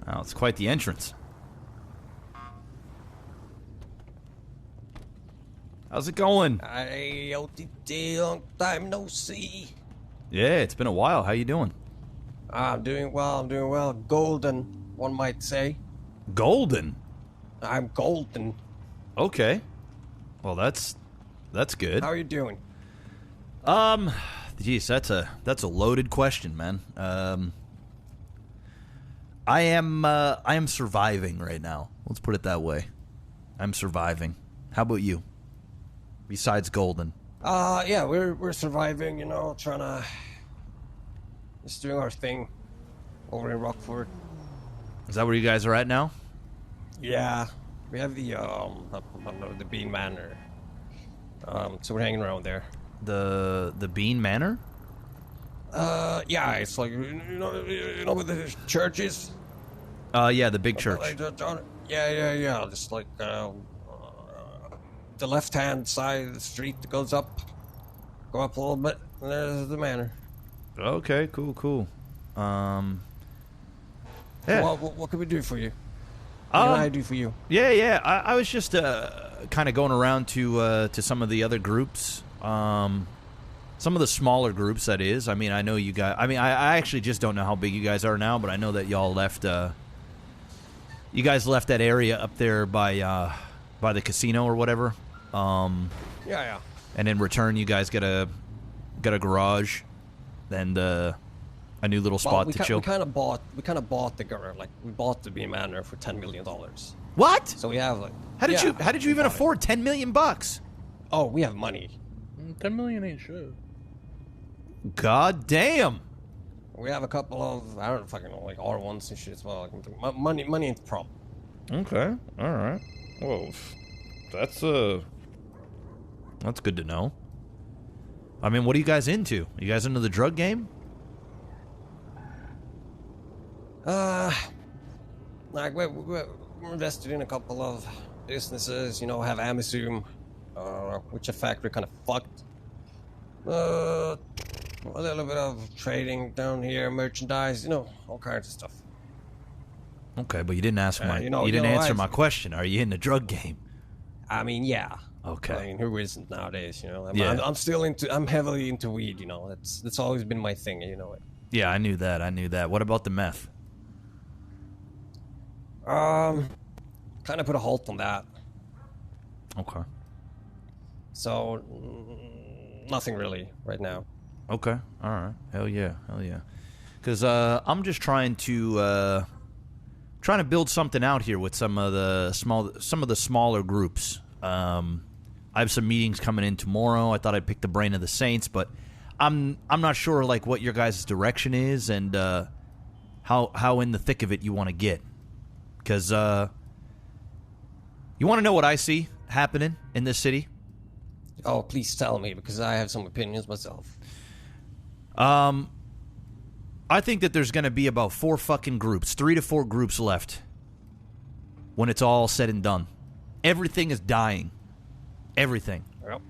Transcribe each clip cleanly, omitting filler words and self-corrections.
Well, it's quite the entrance. How's it going? Hey, OTT, long time no see. Yeah, it's been a while. How you doing? I'm doing well. Golden, one might say. Golden? I'm golden. Okay. Well, that's good. How are you doing? Geez, that's a loaded question, man. I am surviving right now. Let's put it that way. I'm surviving. How about you? Besides golden. Yeah, we're surviving, you know, trying to just doing our thing over in Rockford. Is that where you guys are at now? Yeah. We have the Bean Manor. So we're hanging around there. The Bean Manor? Yeah, it's like you know where the church is? Yeah, the big church. Yeah. Just like the left-hand side of the street that goes up. Go up a little bit, and there's the manor. Okay, cool. Yeah. What can we do for you? What can I do for you? Yeah. I was just kind of going around to some of the other groups. Some of the smaller groups, that is. I mean, I know you guys. I mean, I actually just don't know how big you guys are now, but I know that y'all left. You guys left that area up there by the casino or whatever. Yeah. And in return, you guys get a garage, and a new little spot to chill. We kind of bought the garage. Like we bought the Bean Manor for $10 million. What? So we have like. How did you even afford $10 million? Oh, we have money. 10 million ain't shit. God damn. We have a couple of I don't fucking know, like R1s and shit as well. Like, money ain't the problem. Okay, all right. Well, that's good to know. I mean, what are you guys into? You guys into the drug game? Like we're invested in a couple of businesses. You know, have Amisum, which a factory kind of fucked. A little bit of trading down here, merchandise, you know, all kinds of stuff. Okay, but you didn't ask answer my question. Are you in the drug game? I mean, yeah. Okay. I mean, who isn't nowadays? You know, Yeah. I'm heavily into weed. You know, that's always been my thing. You know it. Yeah, I knew that. What about the meth? Kind of put a halt on that. Okay. So, nothing really right now. Okay. All right. Hell yeah. Because I'm just trying to build something out here with some of the smaller groups. I have some meetings coming in tomorrow. I thought I'd pick the brain of the Saints, but I'm not sure like what your guys' direction is and how in the thick of it you want to get. Because you want to know what I see happening in this city? Oh, please tell me, because I have some opinions myself. I think that there's going to be about 3 to 4 groups left when it's all said and done. Everything is dying. Everything. Yep.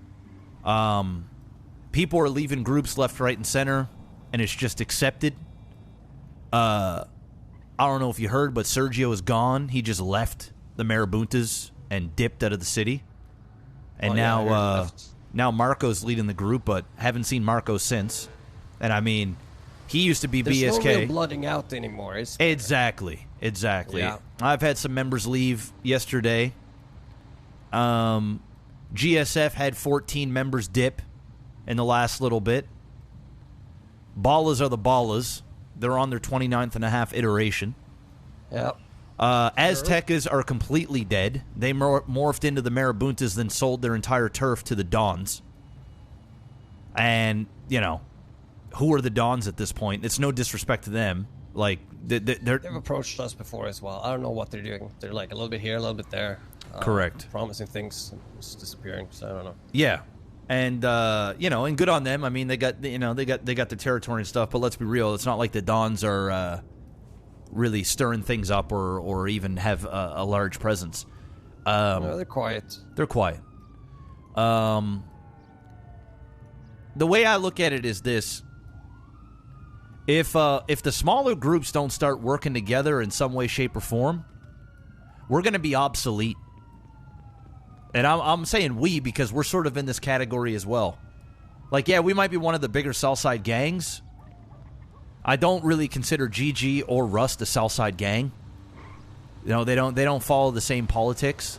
People are leaving groups left, right, and center, and it's just accepted. I don't know if you heard, but Sergio is gone. He just left the Marabuntas and dipped out of the city. And now Marco's leading the group, but haven't seen Marco since. And I mean, he used to be There's BSK. no real blooding out anymore, is there? Exactly. Yeah. I've had some members leave yesterday. GSF had 14 members dip in the last little bit. Ballas are the Ballas. They're on their 29th and a half iteration. Yep. Aztecas are completely dead. They morphed into the Marabuntas, then sold their entire turf to the Dons. And, you know, who are the Dons at this point? It's no disrespect to them. Like, they've approached us before as well. I don't know what they're doing. They're like a little bit here, a little bit there. Correct. Promising things, just disappearing. So I don't know. Yeah. And you know, and good on them. I mean, they got the territory and stuff. But let's be real; it's not like the Dons are really stirring things up or even have a large presence. No, they're quiet. They're quiet. The way I look at it is this: If the smaller groups don't start working together in some way, shape, or form, we're going to be obsolete. And I'm saying we because we're sort of in this category as well. Like, yeah, we might be one of the bigger Southside gangs. I don't really consider GG or Rust a Southside gang. You know, they don't follow the same politics.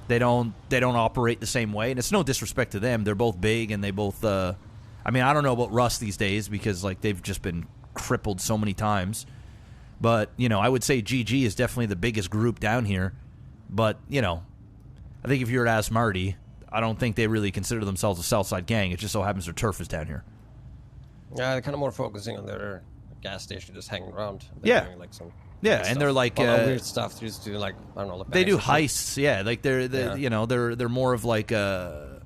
They don't operate the same way, and it's no disrespect to them. They're both big, and they both. I mean, I don't know about Rust these days because like they've just been crippled so many times. But you know, I would say GG is definitely the biggest group down here. But you know, I think if you were to ask Marty, I don't think they really consider themselves a Southside gang. It just so happens their turf is down here. Yeah, they're kind of more focusing on their gas station, just hanging around. Yeah. Doing, like, some Yeah, and they're like weird stuff. They just do like I don't know. Like they do heists. Yeah, like they're Yeah. you know they're more of like I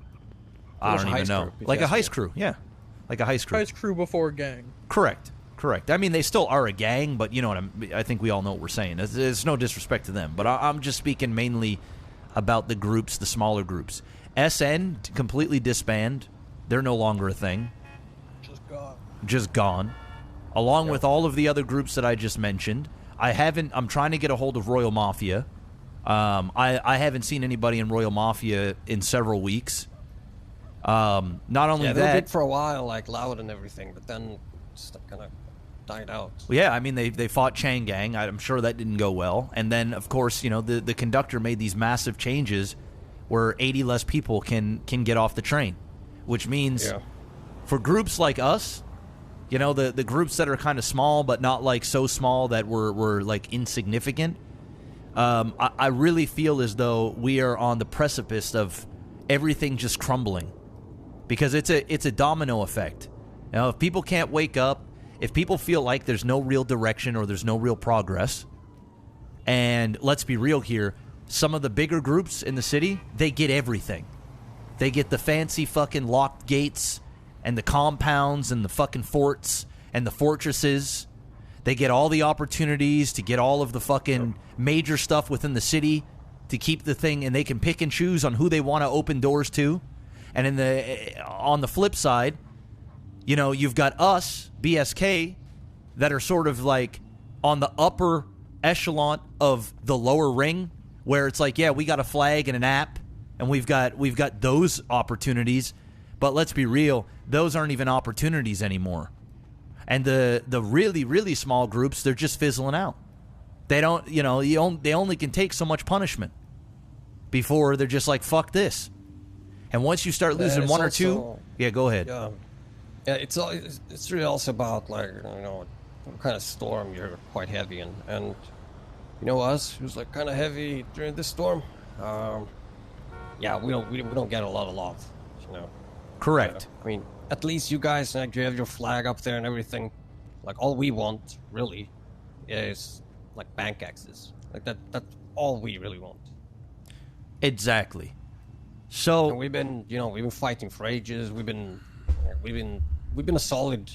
don't even know, like a heist crew. Yeah, like a heist crew. Heist crew before gang. Correct. I mean, they still are a gang, but you know what I think we all know what we're saying. It's no disrespect to them, but I'm just speaking mainly about the groups, the smaller groups. SN completely disbanded. They're no longer a thing. Just gone. Along with all of the other groups that I just mentioned. I'm trying to get a hold of Royal Mafia. I haven't seen anybody in Royal Mafia in several weeks. Not only they were that, big for a while, like loud and everything, but then just kind of died out. yeah, I mean they fought Chang Gang. I'm sure that didn't go well. And then of course, you know, the conductor made these massive changes where 80 less people can get off the train, which means for groups like us, you know, the groups that are kind of small but not like so small that we're like insignificant. I really feel as though we are on the precipice of everything just crumbling, because it's a domino effect. You know, if people can't wake up, if people feel like there's no real direction or there's no real progress, and let's be real here, some of the bigger groups in the city, they get everything. They get the fancy fucking locked gates and the compounds and the fucking forts and the fortresses. They get all the opportunities to get all of the fucking major stuff within the city to keep the thing, and they can pick and choose on who they want to open doors to. And on the flip side, you know, you've got us, BSK, that are sort of like on the upper echelon of the lower ring, where it's like, yeah, we got a flag and an app, and we've got those opportunities. But let's be real, those aren't even opportunities anymore. And the really, really small groups, they're just fizzling out. They don't, you know, they only can take so much punishment before they're just like, fuck this. And once you start losing one or two, yeah, go ahead. Yeah, it's really also about, like, you know, what kind of storm you're quite heavy in. And you know, us, who's like kind of heavy during this storm, yeah, we don't get a lot of love, you know. Correct. I mean, at least you guys, like, you have your flag up there and everything. Like, all we want really is like bank access. Like that's all we really want. Exactly. So and we've been fighting for ages. We've been a solid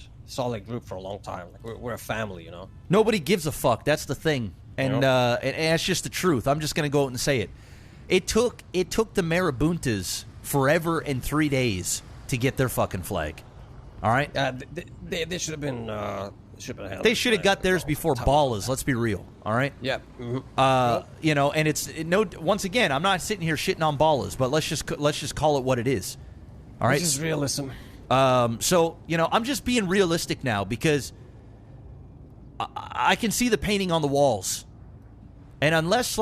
group for a long time. Like, we're a family, you know. Nobody gives a fuck. That's the thing. And and that's just the truth. I'm just going to go out and say it. It took the Marabuntas forever and 3 days to get their fucking flag. All right? They should have been they should have got theirs before Ballas, let's be real. All right? Yeah. Mm-hmm. You know, and once again, I'm not sitting here shitting on Ballas, but let's just call it what it is. All right? This is realism. So, you know, I'm just being realistic now because I can see the painting on the walls. And unless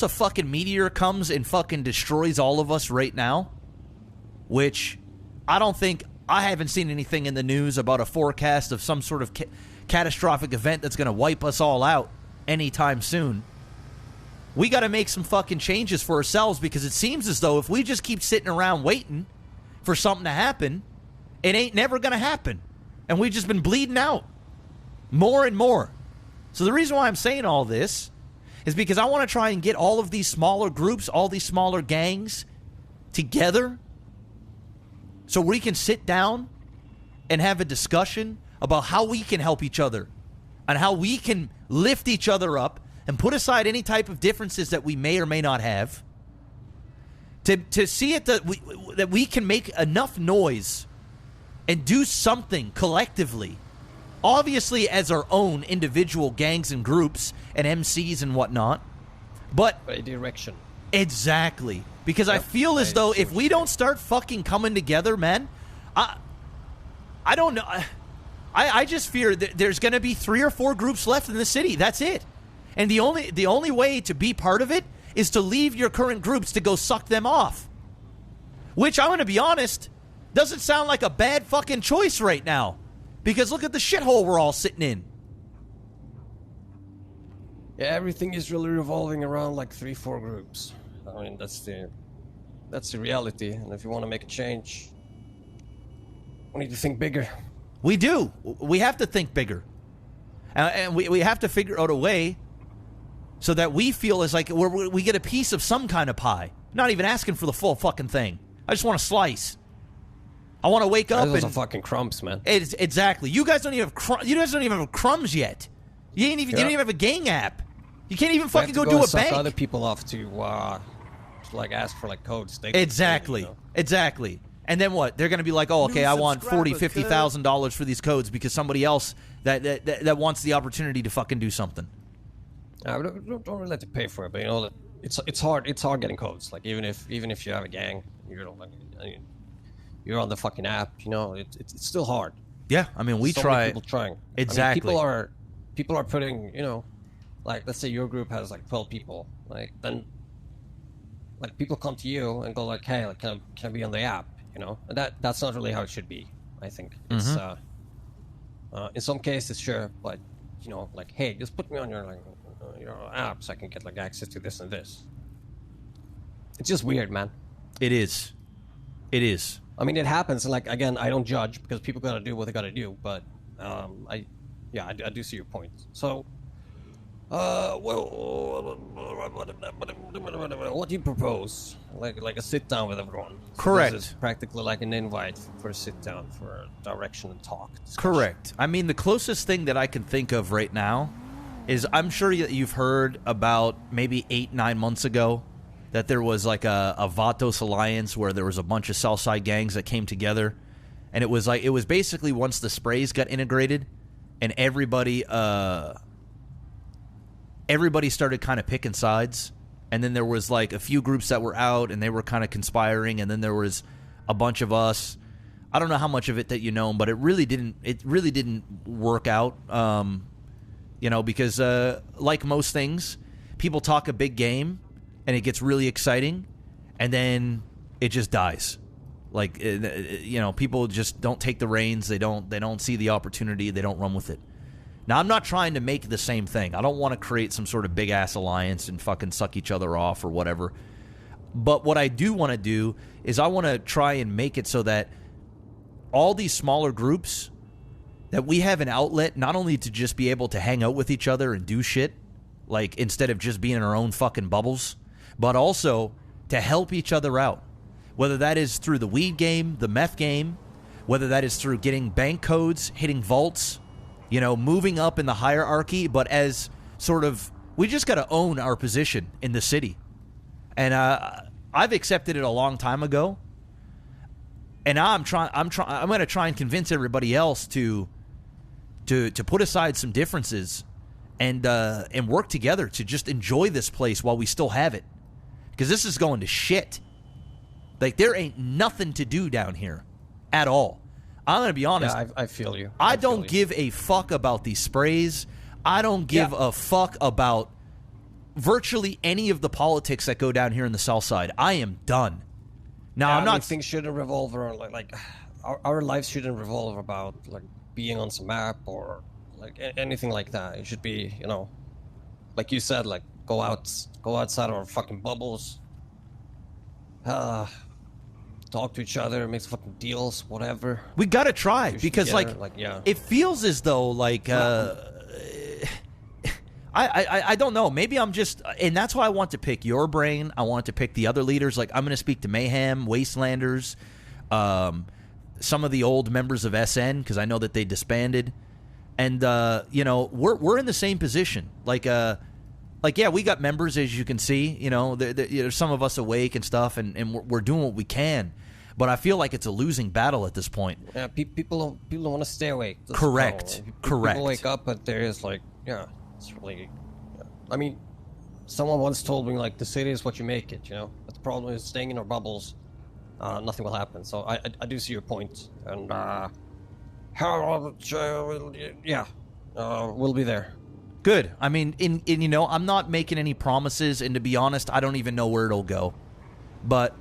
a fucking meteor comes and fucking destroys all of us right now, which I haven't seen anything in the news about a forecast of some sort of catastrophic event that's going to wipe us all out anytime soon. We got to make some fucking changes for ourselves, because it seems as though if we just keep sitting around waiting for something to happen, it ain't never going to happen. And we've just been bleeding out more and more. So the reason why I'm saying all this is because I want to try and get all of these smaller groups, all these smaller gangs together so we can sit down and have a discussion about how we can help each other and how we can lift each other up and put aside any type of differences that we may or may not have to see it that we can make enough noise and do something collectively obviously as our own individual gangs and groups and MCs and whatnot, but a direction. Exactly. Because I feel as though if we don't start fucking coming together, man, I don't know. I just fear that there's going to be 3 or 4 groups left in the city. That's it. And the only way to be part of it is to leave your current groups to go suck them off. Which, I'm going to be honest, doesn't sound like a bad fucking choice right now. Because look at the shithole we're all sitting in. Yeah, everything is really revolving around like 3-4 groups. I mean, that's the reality. And if you want to make a change, we need to think bigger. We do. We have to think bigger. And we have to figure out a way so that we feel as like we get a piece of some kind of pie. Not even asking for the full fucking thing. I just want a slice. I want to wake up Those and... are fucking crumbs, man. Exactly. You guys don't even have crumbs yet. You don't even have a gang app. You can't even fucking go do a bank. Other people off to like ask for like codes. Exactly. Exactly. And then what? They're going to be like, oh, okay, I want $40,000, $50,000 for these codes because somebody else that wants the opportunity to fucking do something. Don't really have to pay for it, but you know, it's hard. It's hard getting codes. Like even if you have a gang, you're on the fucking app. You know, it's still hard. Yeah, I mean, we so try. Many people trying. Exactly. I mean, people are putting. You know, like let's say your group has like 12 people. Like then, like people come to you and go like, hey, like, can I be on the app? You know, and that's not really how it should be. I think it's in some cases, sure, but you know, like, hey, just put me on your app so I can get like access to this and this. It's just weird, man. It is. It is. I mean, it happens. Like again, I don't judge because people gotta do what they gotta do. But I do see your point. So, what do you propose? Like a sit down with everyone. So correct. This is practically like an invite for a sit down for direction and talk. Discussion. Correct. I mean, the closest thing that I can think of right now is I'm sure you've heard about maybe 8-9 months ago that there was like a Vatos alliance where there was a bunch of Southside gangs that came together, and it was basically once the sprays got integrated, and everybody started kind of picking sides, and then there was like a few groups that were out and they were kind of conspiring, and then there was a bunch of us. I don't know how much of it that you know, but it really didn't work out. You know, because like most things, people talk a big game and it gets really exciting, and then it just dies. Like you know, people just don't take the reins. They don't see the opportunity. They don't run with it. Now, I'm not trying to make the same thing. I don't want to create some sort of big-ass alliance and fucking suck each other off or whatever. But what I do want to do is I want to try and make it so that all these smaller groups, that we have an outlet not only to just be able to hang out with each other and do shit, like instead of just being in our own fucking bubbles, but also to help each other out. Whether that is through the weed game, the meth game, whether that is through getting bank codes, hitting vaults, you know, moving up in the hierarchy, but as sort of, we just got to own our position in the city. And I've accepted it a long time ago. And I'm going to try and convince everybody else to put aside some differences and work together to just enjoy this place while we still have it. Because this is going to shit. Like, there ain't nothing to do down here at all. I'm going to be honest. Yeah, I feel you. I don't give a fuck about these sprays. I don't give a fuck about virtually any of the politics that go down here in the South Side. I am done. Now, I'm not... Things shouldn't revolve around, like our lives shouldn't revolve about, like, being on some map or, like, anything like that. It should be, you know, like you said, like, go outside of our fucking bubbles. Talk to each other, make some fucking deals, whatever. We gotta try because, together, it feels as though, like, I don't know. Maybe I'm just, and that's why I want to pick your brain. I want to pick the other leaders. Like, I'm going to speak to Mayhem, Wastelanders, some of the old members of SN because I know that they disbanded, and you know, we're in the same position. Like yeah, we got members, as you can see. You know, there's some of us awake and stuff, and we're doing what we can. but I feel like it's a losing battle at this point. Yeah, people don't want to stay awake. That's Correct. Correct. People wake up, but there is like, yeah, it's really. Yeah. I mean, someone once told me like the city is what you make it, you know. But the problem is staying in our bubbles, nothing will happen. So I do see your point, and we'll be there. Good. I mean, you know, I'm not making any promises, and to be honest, I don't even know where it'll go. But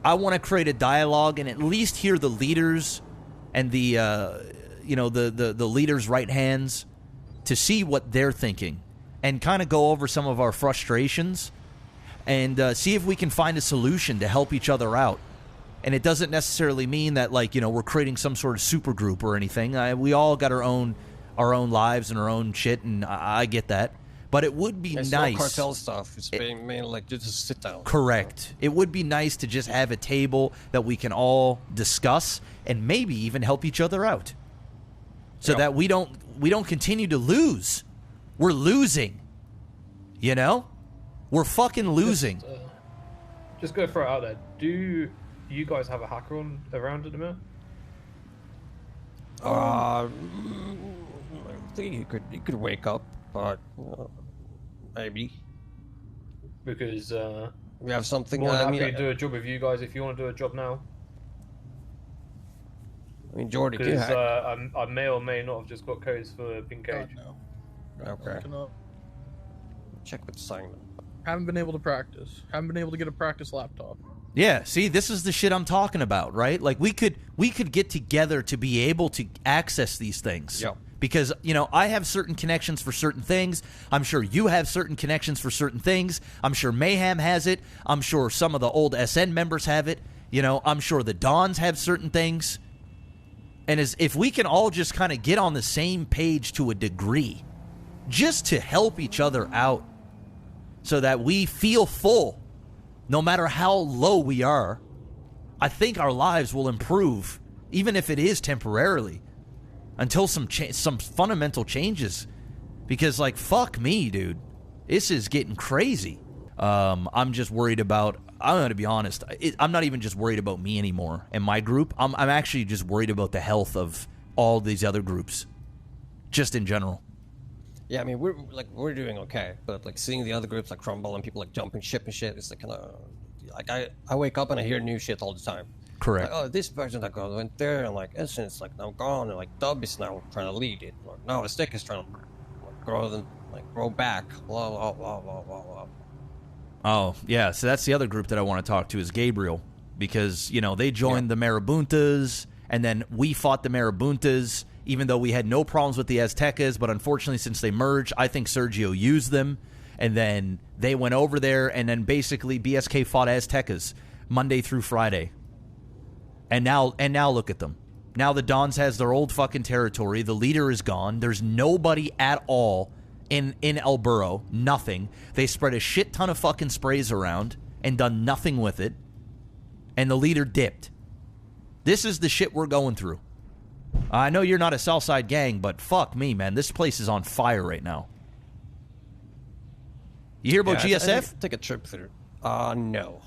I want to create a dialogue and at least hear the leaders and the leaders' right hands to see what they're thinking and kind of go over some of our frustrations and see if we can find a solution to help each other out. And it doesn't necessarily mean that, like, you know, we're creating some sort of super group or anything. We all got our own lives and our own shit, and I get that. But it would be nice. No cartel stuff. It's mainly like just sit down. Correct. It would be nice to just have a table that we can all discuss and maybe even help each other out, so that we don't continue to lose. We're losing. You know, we're fucking losing. Just go throw it out there. Do you guys have a hacker around at the minute? I think you could wake up, but maybe because we have something. More than happy to do a job with you guys if you want to do a job now. I mean, Jordy, because I may or may not have just got codes for Pink Cage. No. Okay. Check with Simon. Haven't been able to practice. Haven't been able to get a practice laptop. Yeah, see, this is the shit I'm talking about, right? Like, we could get together to be able to access these things. Yeah. Because, you know, I have certain connections for certain things. I'm sure you have certain connections for certain things. I'm sure Mayhem has it. I'm sure some of the old SN members have it. You know, I'm sure the Dons have certain things. And if we can all just kind of get on the same page to a degree, just to help each other out so that we feel full, no matter how low we are, I think our lives will improve, even if it is temporarily, until some fundamental changes. Because, like, fuck me, dude. This is getting crazy. I'm just worried about, I'm going to be honest, I'm not even just worried about me anymore and my group. I'm actually just worried about the health of all these other groups, just in general. Yeah, I mean, we're doing okay, but like seeing the other groups like crumble and people like jumping ship and shit, it's like kind of like I wake up and I hear new shit all the time. Correct. Like, oh, this person that went there, and like Essence like now gone, and like Dub is now trying to lead it. Or, no, the Stick is trying to grow back. Blah blah blah blah blah blah. Oh yeah, so that's the other group that I want to talk to is Gabriel, because you know they joined the Marabuntas, and then we fought the Marabuntas. Even though we had no problems with the Aztecas, but unfortunately, since they merged, I think Sergio used them, and then they went over there, and then basically BSK fought Aztecas Monday through Friday. And now look at them. Now the Dons has their old fucking territory. The leader is gone. There's nobody at all in El Burro. Nothing. They spread a shit ton of fucking sprays around and done nothing with it. And the leader dipped. This is the shit we're going through. I know you're not a Southside gang, but fuck me, man. This place is on fire right now. You hear about GSF? Take a trip through. No.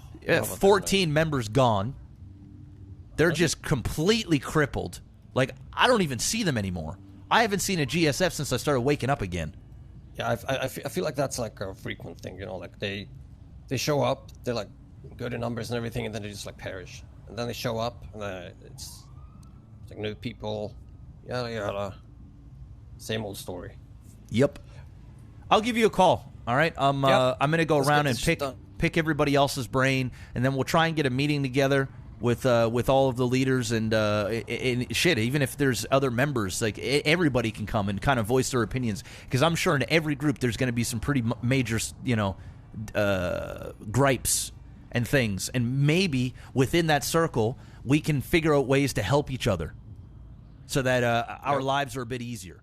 14 members gone. They're just completely crippled. Like, I don't even see them anymore. I haven't seen a GSF since I started waking up again. Yeah, I feel like that's like a frequent thing, you know, like they show up, they're like good in numbers and everything, and then they just like perish. And then they show up, and then it's like new people, yada yada. Same old story. Yep. I'll give you a call. All right. I'm gonna go around and pick everybody else's brain, and then we'll try and get a meeting together with all of the leaders and shit. Even if there's other members, like everybody can come and kind of voice their opinions, because I'm sure in every group there's going to be some pretty major, you know, gripes and things, and maybe within that circle we can figure out ways to help each other so that our lives are a bit easier.